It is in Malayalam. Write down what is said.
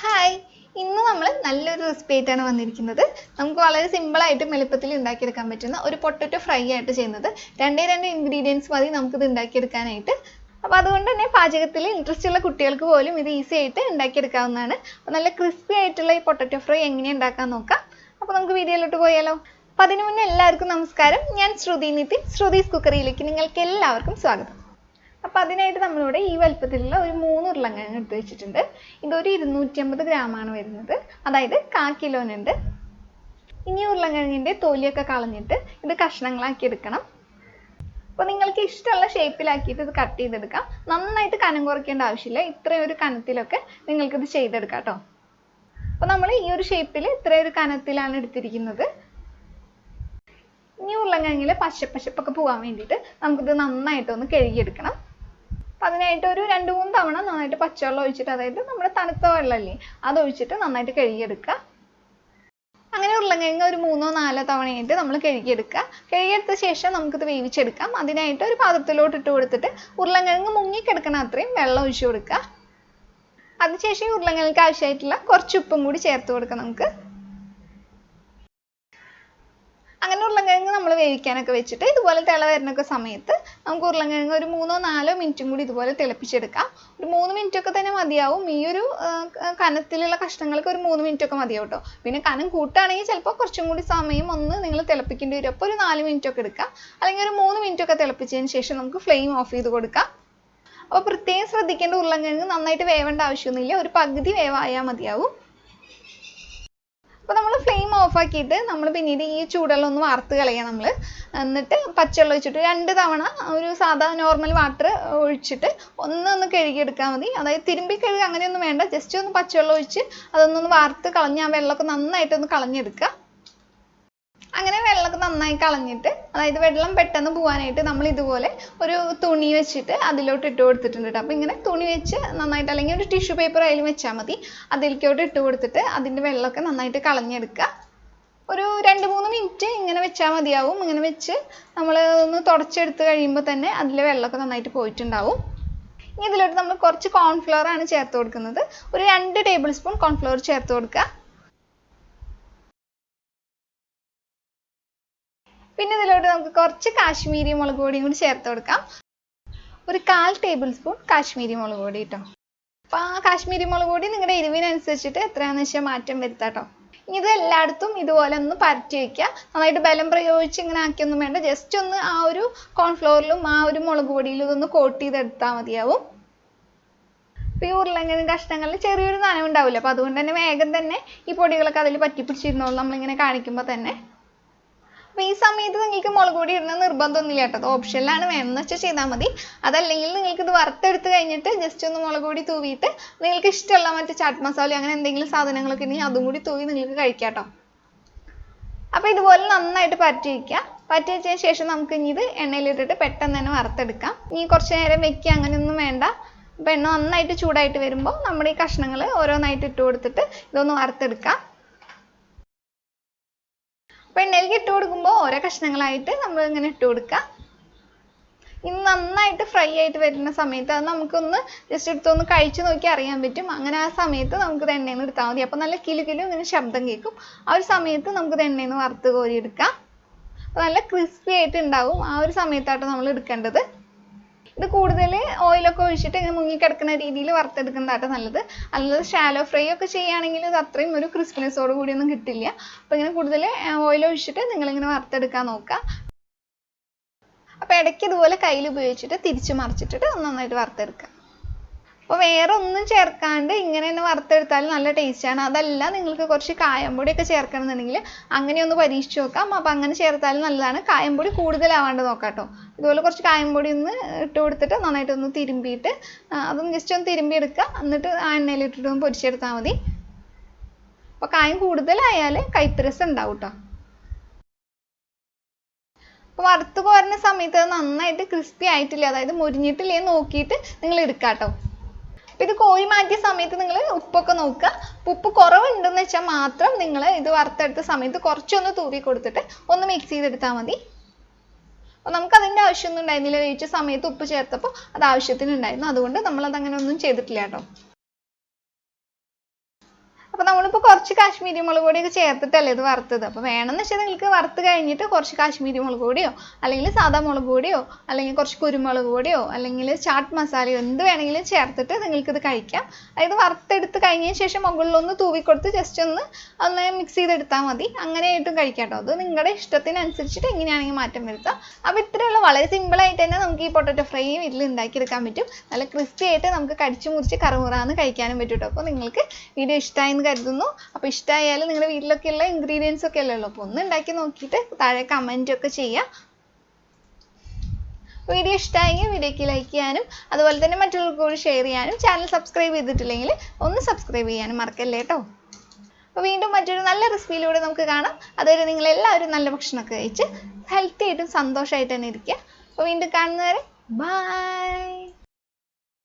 ഹായ്, ഇന്ന് നമ്മൾ നല്ലൊരു റെസിപ്പി ആയിട്ടാണ് വന്നിരിക്കുന്നത്. നമുക്ക് വളരെ സിമ്പിളായിട്ടും എളുപ്പത്തിൽ ഉണ്ടാക്കിയെടുക്കാൻ പറ്റുന്ന ഒരു പൊട്ടറ്റോ ഫ്രൈ ആയിട്ട് ചെയ്യുന്നത്. രണ്ടേ രണ്ട് ഇൻഗ്രീഡിയൻസ് മതി നമുക്കിത് ഉണ്ടാക്കിയെടുക്കാനായിട്ട്. അപ്പോൾ അതുകൊണ്ട് തന്നെ പാചകത്തിൽ ഇൻട്രസ്റ്റ് ഉള്ള കുട്ടികൾക്ക് പോലും ഇത് ഈസി ആയിട്ട് ഉണ്ടാക്കിയെടുക്കാവുന്നതാണ്. അപ്പോൾ നല്ല ക്രിസ്പി ആയിട്ടുള്ള ഈ പൊട്ടറ്റോ ഫ്രൈ എങ്ങനെ ഉണ്ടാക്കാൻ നോക്കാം. അപ്പോൾ നമുക്ക് വീഡിയോയിലോട്ട് പോയാലോ. അപ്പോൾ അതിനു മുന്നേ എല്ലാവർക്കും നമസ്കാരം. ഞാൻ ശ്രുതി നിതിൻ. ശ്രുതീസ് കുക്കറിയിലേക്ക് നിങ്ങൾക്ക് എല്ലാവർക്കും സ്വാഗതം. അപ്പോൾ അതിനായിട്ട് നമ്മളിവിടെ ഈ വലുപ്പത്തിലുള്ള ഒരു 3 ഉരുളക്കിഴങ്ങ് എടുത്ത് വെച്ചിട്ടുണ്ട്. ഇതൊരു 250 ഗ്രാമാണ് വരുന്നത്, അതായത് 1/4 കിലോനുണ്ട്. ഇനി ഉരുളക്കിഴങ്ങിൻ്റെ തൊലിയൊക്കെ കളഞ്ഞിട്ട് ഇത് കഷ്ണങ്ങളാക്കി എടുക്കണം. അപ്പോൾ നിങ്ങൾക്ക് ഇഷ്ടമുള്ള ഷേപ്പിലാക്കിയിട്ട് ഇത് കട്ട് ചെയ്തെടുക്കാം. നന്നായിട്ട് കനം കുറയ്ക്കേണ്ട ആവശ്യമില്ല. ഇത്രയും ഒരു കനത്തിലൊക്കെ നിങ്ങൾക്കിത് ചെയ്തെടുക്കാം കേട്ടോ. അപ്പോൾ നമ്മൾ ഈ ഒരു ഷേപ്പിൽ ഇത്രയും ഒരു കനത്തിലാണ് എടുത്തിരിക്കുന്നത്. ഇനി ഉരുളക്കിഴങ്ങിൽ പശപ്പൊക്കെ പോകാൻ വേണ്ടിയിട്ട് നമുക്കിത് നന്നായിട്ടൊന്ന് കഴുകിയെടുക്കണം. അപ്പം അതിനായിട്ട് ഒരു 2-3 തവണ നന്നായിട്ട് പച്ചവെള്ളം ഒഴിച്ചിട്ട്, അതായത് നമ്മുടെ തണുത്ത വെള്ളമല്ലേ അതൊഴിച്ചിട്ട് നന്നായിട്ട് കഴുകിയെടുക്കുക. അങ്ങനെ ഉരുളക്കിഴങ്ങ് ഒരു 3-4 തവണയായിട്ട് നമ്മൾ കഴുകിയെടുക്കുക. കഴുകിയെടുത്ത ശേഷം നമുക്കിത് വേവിച്ചെടുക്കാം. അതിനായിട്ട് ഒരു പാത്രത്തിലോട്ട് ഇട്ട് കൊടുത്തിട്ട് ഉരുളക്കിഴങ്ങ് മുങ്ങിക്കിടക്കണ അത്രയും വെള്ളം ഒഴിച്ചു കൊടുക്കുക. അതിനുശേഷം ഉരുളക്കിഴങ്ങൾക്ക് ആവശ്യമായിട്ടുള്ള കുറച്ച് ഉപ്പും കൂടി ചേർത്ത് കൊടുക്കാം നമുക്ക്. അങ്ങനെ ഉരുളക്കിഴങ്ങ് നമ്മൾ വേവിക്കാനൊക്കെ വെച്ചിട്ട് ഇതുപോലെ തിള വരുന്നൊക്കെ സമയത്ത് നമുക്ക് ഉരുളക്കിഴങ്ങ് ഒരു 3-4 മിനിറ്റും കൂടി ഇതുപോലെ തിളപ്പിച്ചെടുക്കാം. ഒരു 3 മിനിറ്റ് ഒക്കെ തന്നെ മതിയാവും. ഈ ഒരു കനത്തിലുള്ള കഷ്ണങ്ങൾക്ക് ഒരു 3 മിനിറ്റ് ഒക്കെ മതിയാവും കേട്ടോ. പിന്നെ കനം കൂട്ടുകയാണെങ്കിൽ ചിലപ്പോൾ കുറച്ചും കൂടി സമയം ഒന്ന് നിങ്ങൾ തിളപ്പിക്കേണ്ടി വരും. അപ്പോൾ ഒരു 4 മിനിറ്റ് ഒക്കെ എടുക്കാം. അല്ലെങ്കിൽ ഒരു 3 മിനിറ്റ് ഒക്കെ തിളപ്പിച്ചതിന് ശേഷം നമുക്ക് ഫ്ലെയിം ഓഫ് ചെയ്ത് കൊടുക്കാം. അപ്പോൾ പ്രത്യേകം ശ്രദ്ധിക്കേണ്ട, ഉരുളക്കിഴങ്ങ് നന്നായിട്ട് വേവേണ്ട ആവശ്യമൊന്നുമില്ല. ഒരു പകുതി വേവായാൽ മതിയാവും. അപ്പോൾ നമ്മൾ ഫ്ലെയിം ഓഫ് ആക്കിയിട്ട് നമ്മൾ പിന്നീട് ഈ ചൂടുവെള്ളം ഒന്ന് വാർത്ത് കളയാം നമ്മൾ. എന്നിട്ട് പച്ചവെള്ളം ഒഴിച്ചിട്ട് 2 തവണ ഒരു സാധാ നോർമൽ വാട്ടർ ഒഴിച്ചിട്ട് ഒന്ന് കഴുകിയെടുക്കാൻ മതി. അതായത് തിരുമ്പി കഴുകുക അങ്ങനെയൊന്നും വേണ്ട. ജസ്റ്റ് ഒന്ന് പച്ചവെള്ളം ഒഴിച്ച് അതൊന്നൊന്ന് വാർത്ത് കളഞ്ഞ് ആ വെള്ളമൊക്കെ നന്നായിട്ടൊന്ന് കളഞ്ഞെടുക്കുക. അങ്ങനെ വെള്ളമൊക്കെ നന്നായി കളഞ്ഞിട്ട്, അതായത് വെള്ളം പെട്ടെന്ന് പോകാനായിട്ട് നമ്മൾ ഇതുപോലെ ഒരു തുണി വെച്ചിട്ട് അതിലോട്ട് ഇട്ട് കൊടുത്തിട്ടുണ്ട് കേട്ടോ. അപ്പോൾ ഇങ്ങനെ തുണി വെച്ച് നന്നായിട്ട്, അല്ലെങ്കിൽ ഒരു ടിഷ്യൂ പേപ്പർ അതിലും വെച്ചാൽ മതി, അതിലേക്കോട്ട് ഇട്ട് കൊടുത്തിട്ട് അതിൻ്റെ വെള്ളമൊക്കെ നന്നായിട്ട് കളഞ്ഞെടുക്കുക. ഒരു 2-3 മിനിറ്റ് ഇങ്ങനെ വെച്ചാൽ മതിയാവും. ഇങ്ങനെ വെച്ച് നമ്മൾ ഒന്ന് തുടച്ചെടുത്ത് കഴിയുമ്പോൾ തന്നെ അതിലെ വെള്ളമൊക്കെ നന്നായിട്ട് പോയിട്ടുണ്ടാവും. ഇനി ഇതിലോട്ട് നമ്മൾ കുറച്ച് കോൺഫ്ലവർ ആണ് ചേർത്ത് കൊടുക്കുന്നത്. ഒരു 2 ടേബിൾ സ്പൂൺ കോൺഫ്ലവർ ചേർത്ത് കൊടുക്കുക. പിന്നെ ഇതിലോട്ട് നമുക്ക് കുറച്ച് കാശ്മീരി മുളക് പൊടിയും കൂടി ചേർത്ത് കൊടുക്കാം. ഒരു 1/4 ടേബിൾ സ്പൂൺ കാശ്മീരി മുളക് പൊടി കേട്ടോ. അപ്പോൾ ആ കാശ്മീരി മുളക് പൊടി നിങ്ങളുടെ എരിവിനനുസരിച്ചിട്ട് എത്രയാണെന്ന് വെച്ചാൽ മാറ്റം വരുത്താം കേട്ടോ. ഇനി ഇത് എല്ലായിടത്തും ഇതുപോലെ ഒന്ന് പരത്തി വയ്ക്കുക. നന്നായിട്ട് ബലം പ്രയോഗിച്ച് ഇങ്ങനെ ആക്കിയൊന്നും വേണ്ട. ജസ്റ്റ് ഒന്ന് ആ ഒരു കോൺഫ്ലവറിലും ആ ഒരു മുളക് പൊടിയിലും ഇതൊന്ന് കോട്ട് ചെയ്തെടുത്താൽ മതിയാവും. അപ്പോൾ ഈ ഉരുളക്കിഴങ്ങ് കഷ്ണങ്ങളിൽ ചെറിയൊരു നനവുണ്ടാവില്ല. അപ്പോൾ അതുകൊണ്ട് തന്നെ വേഗം തന്നെ ഈ പൊടികളൊക്കെ അതിൽ പറ്റിപ്പിടിച്ചിരുന്നോളൂ നമ്മളിങ്ങനെ കാണിക്കുമ്പോൾ തന്നെ. അപ്പോൾ ഈ സമയത്ത് നിങ്ങൾക്ക് മുളക് പൊടി ഇടുന്ന നിർബന്ധമൊന്നുമില്ല കേട്ടോ. അത് ഓപ്ഷനിലാണ്, വേണമെന്ന് വെച്ചാൽ ചെയ്താൽ മതി. അതല്ലെങ്കിൽ നിങ്ങൾക്ക് ഇത് വറുത്തെടുത്ത് കഴിഞ്ഞിട്ട് ജസ്റ്റ് ഒന്ന് മുളക് പൊടി തൂവിയിട്ട് നിങ്ങൾക്ക് ഇഷ്ടമുള്ള മറ്റേ ചാറ്റ് മസാല അങ്ങനെ എന്തെങ്കിലും സാധനങ്ങളൊക്കെ ഉണ്ടെങ്കിൽ അതും കൂടി തൂവി നിങ്ങൾക്ക് കഴിക്കാം കേട്ടോ. അപ്പോൾ ഇതുപോലെ നന്നായിട്ട് പരത്തി വയ്ക്കുക. പരത്തി വെച്ചതിന് ശേഷം നമുക്ക് ഇനി ഇത് എണ്ണയിലിട്ടിട്ട് പെട്ടെന്ന് തന്നെ വറുത്തെടുക്കാം. ഇനി കുറച്ച് നേരം വെക്കുക അങ്ങനെയൊന്നും വേണ്ട. അപ്പോൾ എണ്ണ നന്നായിട്ട് ചൂടായിട്ട് വരുമ്പോൾ നമ്മുടെ ഈ കഷ്ണങ്ങൾ ഓരോന്നായിട്ട് ഇട്ട് കൊടുത്തിട്ട് ഇതൊന്ന് വറുത്തെടുക്കാം. അപ്പോൾ എണ്ണയിലേക്ക് ഇട്ട് കൊടുക്കുമ്പോൾ ഓരോ കഷ്ണങ്ങളായിട്ട് നമ്മൾ ഇങ്ങനെ ഇട്ട് കൊടുക്കുക. ഇനി നന്നായിട്ട് ഫ്രൈ ആയിട്ട് വരുന്ന സമയത്ത് അത് നമുക്കൊന്ന് ജസ്റ്റ് എടുത്തൊന്ന് കഴിച്ച് നോക്കി അറിയാൻ പറ്റും. അങ്ങനെ ആ സമയത്ത് നമുക്കിത് എണ്ണയിൽ നിന്ന് എടുത്താൽ മതി. അപ്പോൾ നല്ല കിലുകിലും ഇങ്ങനെ ശബ്ദം കേൾക്കും. ആ ഒരു സമയത്ത് നമുക്കിത് എണ്ണയിൽ നിന്ന് വറുത്ത് കോരി എടുക്കാം. അപ്പോൾ നല്ല ക്രിസ്പി ആയിട്ട് ഉണ്ടാവും. ആ ഒരു സമയത്താട്ടോ നമ്മൾ എടുക്കേണ്ടത്. ഇത് കൂടുതൽ ഓയിലൊക്കെ ഒഴിച്ചിട്ട് ഇങ്ങനെ മുങ്ങിക്കിടക്കുന്ന രീതിയിൽ വറുത്തെടുക്കുന്നതാട്ടോ നല്ലത്. അല്ലാതെ ഷാലോ ഫ്രൈ ഒക്കെ ചെയ്യുകയാണെങ്കിൽ ഇത് അത്രയും ഒരു ക്രിസ്പിനെസ്സോട് കൂടിയൊന്നും കിട്ടില്ല. അപ്പോൾ ഇങ്ങനെ കൂടുതൽ ഓയിൽ ഒഴിച്ചിട്ട് നിങ്ങളിങ്ങനെ വറുത്തെടുക്കാൻ നോക്കുക. അപ്പോൾ ഇടയ്ക്ക് ഇതുപോലെ കയ്യിൽ ഉപയോഗിച്ചിട്ട് തിരിച്ച് മറിച്ചിട്ടിട്ട് നന്നായിട്ട് വറുത്തെടുക്കുക. അപ്പോൾ വേറെ ഒന്നും ചേർക്കാണ്ട് ഇങ്ങനെ തന്നെ വറുത്തെടുത്താൽ നല്ല ടേസ്റ്റാണ്. അതല്ല നിങ്ങൾക്ക് കുറച്ച് കായംപൊടിയൊക്കെ ചേർക്കണമെന്നുണ്ടെങ്കിൽ അങ്ങനെയൊന്ന് പരീക്ഷിച്ച് നോക്കാം. അപ്പോൾ അങ്ങനെ ചേർത്താലും നല്ലതാണ്. കായംപൊടി കൂടുതലാവാണ്ട് നോക്കാം കേട്ടോ. ഇതുപോലെ കുറച്ച് കായംപൊടി ഒന്ന് ഇട്ട് കൊടുത്തിട്ട് നന്നായിട്ടൊന്ന് തിരുമ്പിയിട്ട് അതൊന്ന് ജസ്റ്റ് ഒന്ന് തിരുമ്പി എടുക്കുക. എന്നിട്ട് ആ എണ്ണയിലിട്ടിട്ട് ഒന്ന് പൊരിച്ചെടുത്താൽ മതി. അപ്പോൾ കായം കൂടുതലായാൽ കയ്പ്പ് രസം ഉണ്ടാവും കേട്ടോ. അപ്പോൾ വറുത്ത് കോരുന്ന സമയത്ത് അത് നന്നായിട്ട് ക്രിസ്പി ആയിട്ടില്ല, അതായത് മുരിഞ്ഞിട്ടില്ലേ നോക്കിയിട്ട് നിങ്ങൾ എടുക്കുക കേട്ടോ. അപ്പോൾ ഇത് കോരി മാറ്റിയ സമയത്ത് നിങ്ങൾ ഉപ്പൊക്കെ നോക്കുക. ഉപ്പ് കുറവുണ്ടെന്ന് വെച്ചാൽ മാത്രം നിങ്ങൾ ഇത് വറുത്തെടുത്ത സമയത്ത് കുറച്ചൊന്ന് തൂവി കൊടുത്തിട്ട് ഒന്ന് മിക്സ് ചെയ്തെടുത്താൽ മതി. അപ്പോൾ നമുക്ക് അതിൻ്റെ ആവശ്യമൊന്നും ഉണ്ടായിരുന്നില്ല. വേവിച്ച സമയത്ത് ഉപ്പ് ചേർത്തപ്പോൾ അത് ആവശ്യത്തിന് ഉണ്ടായിരുന്നു. അതുകൊണ്ട് നമ്മളത് അങ്ങനെ ഒന്നും ചെയ്തിട്ടില്ല കേട്ടോ. അപ്പോൾ നമ്മളിപ്പോൾ കുറച്ച് കാശ്മീരി മുളക് പൊടിയൊക്കെ ചേർത്തിട്ടല്ലേ ഇത് വറുത്തത്. അപ്പോൾ വേണമെന്ന് വെച്ചാൽ നിങ്ങൾക്ക് വറുത്ത് കഴിഞ്ഞിട്ട് കുറച്ച് കാശ്മീരി മുളക് പൊടിയോ അല്ലെങ്കിൽ സാദാ മുളക് പൊടിയോ അല്ലെങ്കിൽ കുറച്ച് കുരുമുളക് പൊടിയോ അല്ലെങ്കിൽ ചാട്ട് മസാലയോ എന്ത് വേണമെങ്കിലും ചേർത്തിട്ട് നിങ്ങൾക്കിത് കഴിക്കാം. അതായത് വറുത്തെടുത്ത് കഴിഞ്ഞതിന് ശേഷം മുകളിലൊന്ന് തൂവിക്കൊടുത്ത് ജസ്റ്റ് ഒന്ന് മിക്സ് ചെയ്തെടുത്താൽ മതി. അങ്ങനെയായിട്ടും കഴിക്കാം കേട്ടോ. അത് നിങ്ങളുടെ ഇഷ്ടത്തിനനുസരിച്ചിട്ട് എങ്ങനെയാണെങ്കിൽ മാറ്റം വരുത്താം. അപ്പോൾ ഇത്രയുള്ള വളരെ സിമ്പിളായിട്ട് തന്നെ നമുക്ക് ഈ പൊട്ടറ്റോ ഫ്രൈ വീട്ടിൽ ഉണ്ടാക്കിയെടുക്കാൻ പറ്റും. നല്ല ക്രിസ്പി ആയിട്ട് നമുക്ക് കടിച്ചു മുറിച്ച് കറുമുറാന്ന് കഴിക്കാനും പറ്റും കേട്ടോ. അപ്പോൾ നിങ്ങൾക്ക് വീഡിയോ ഇഷ്ടമായെന്ന് കരുതുന്നു. അപ്പോൾ ഇഷ്ടമായാലും നിങ്ങളുടെ വീട്ടിലൊക്കെയുള്ള ഇൻഗ്രീഡിയൻസ് ഒക്കെ അല്ലേ ഉള്ളൂ. അപ്പോൾ ഒന്ന് ഉണ്ടാക്കി നോക്കിയിട്ട് താഴെ കമൻറ്റ് ഒക്കെ ചെയ്യുക. വീഡിയോ ഇഷ്ടമായെങ്കിൽ വീഡിയോയ്ക്ക് ലൈക്ക് ചെയ്യാനും അതുപോലെ തന്നെ മറ്റുള്ളവർക്ക് കൂടി ഷെയർ ചെയ്യാനും ചാനൽ സബ്സ്ക്രൈബ് ചെയ്തിട്ടില്ലെങ്കിൽ ഒന്ന് സബ്സ്ക്രൈബ് ചെയ്യാനും മറക്കല്ലേ കേട്ടോ. അപ്പോൾ വീണ്ടും മറ്റൊരു നല്ല റെസിപ്പിയിലൂടെ നമുക്ക് കാണാം. അതുവരെ നിങ്ങളെല്ലാവരും നല്ല ഭക്ഷണമൊക്കെ കഴിച്ച് ഹെൽത്തി ആയിട്ടും സന്തോഷമായിട്ട് തന്നെ ഇരിക്കുക. അപ്പോൾ വീണ്ടും കാണുന്നവരെ ബൈ.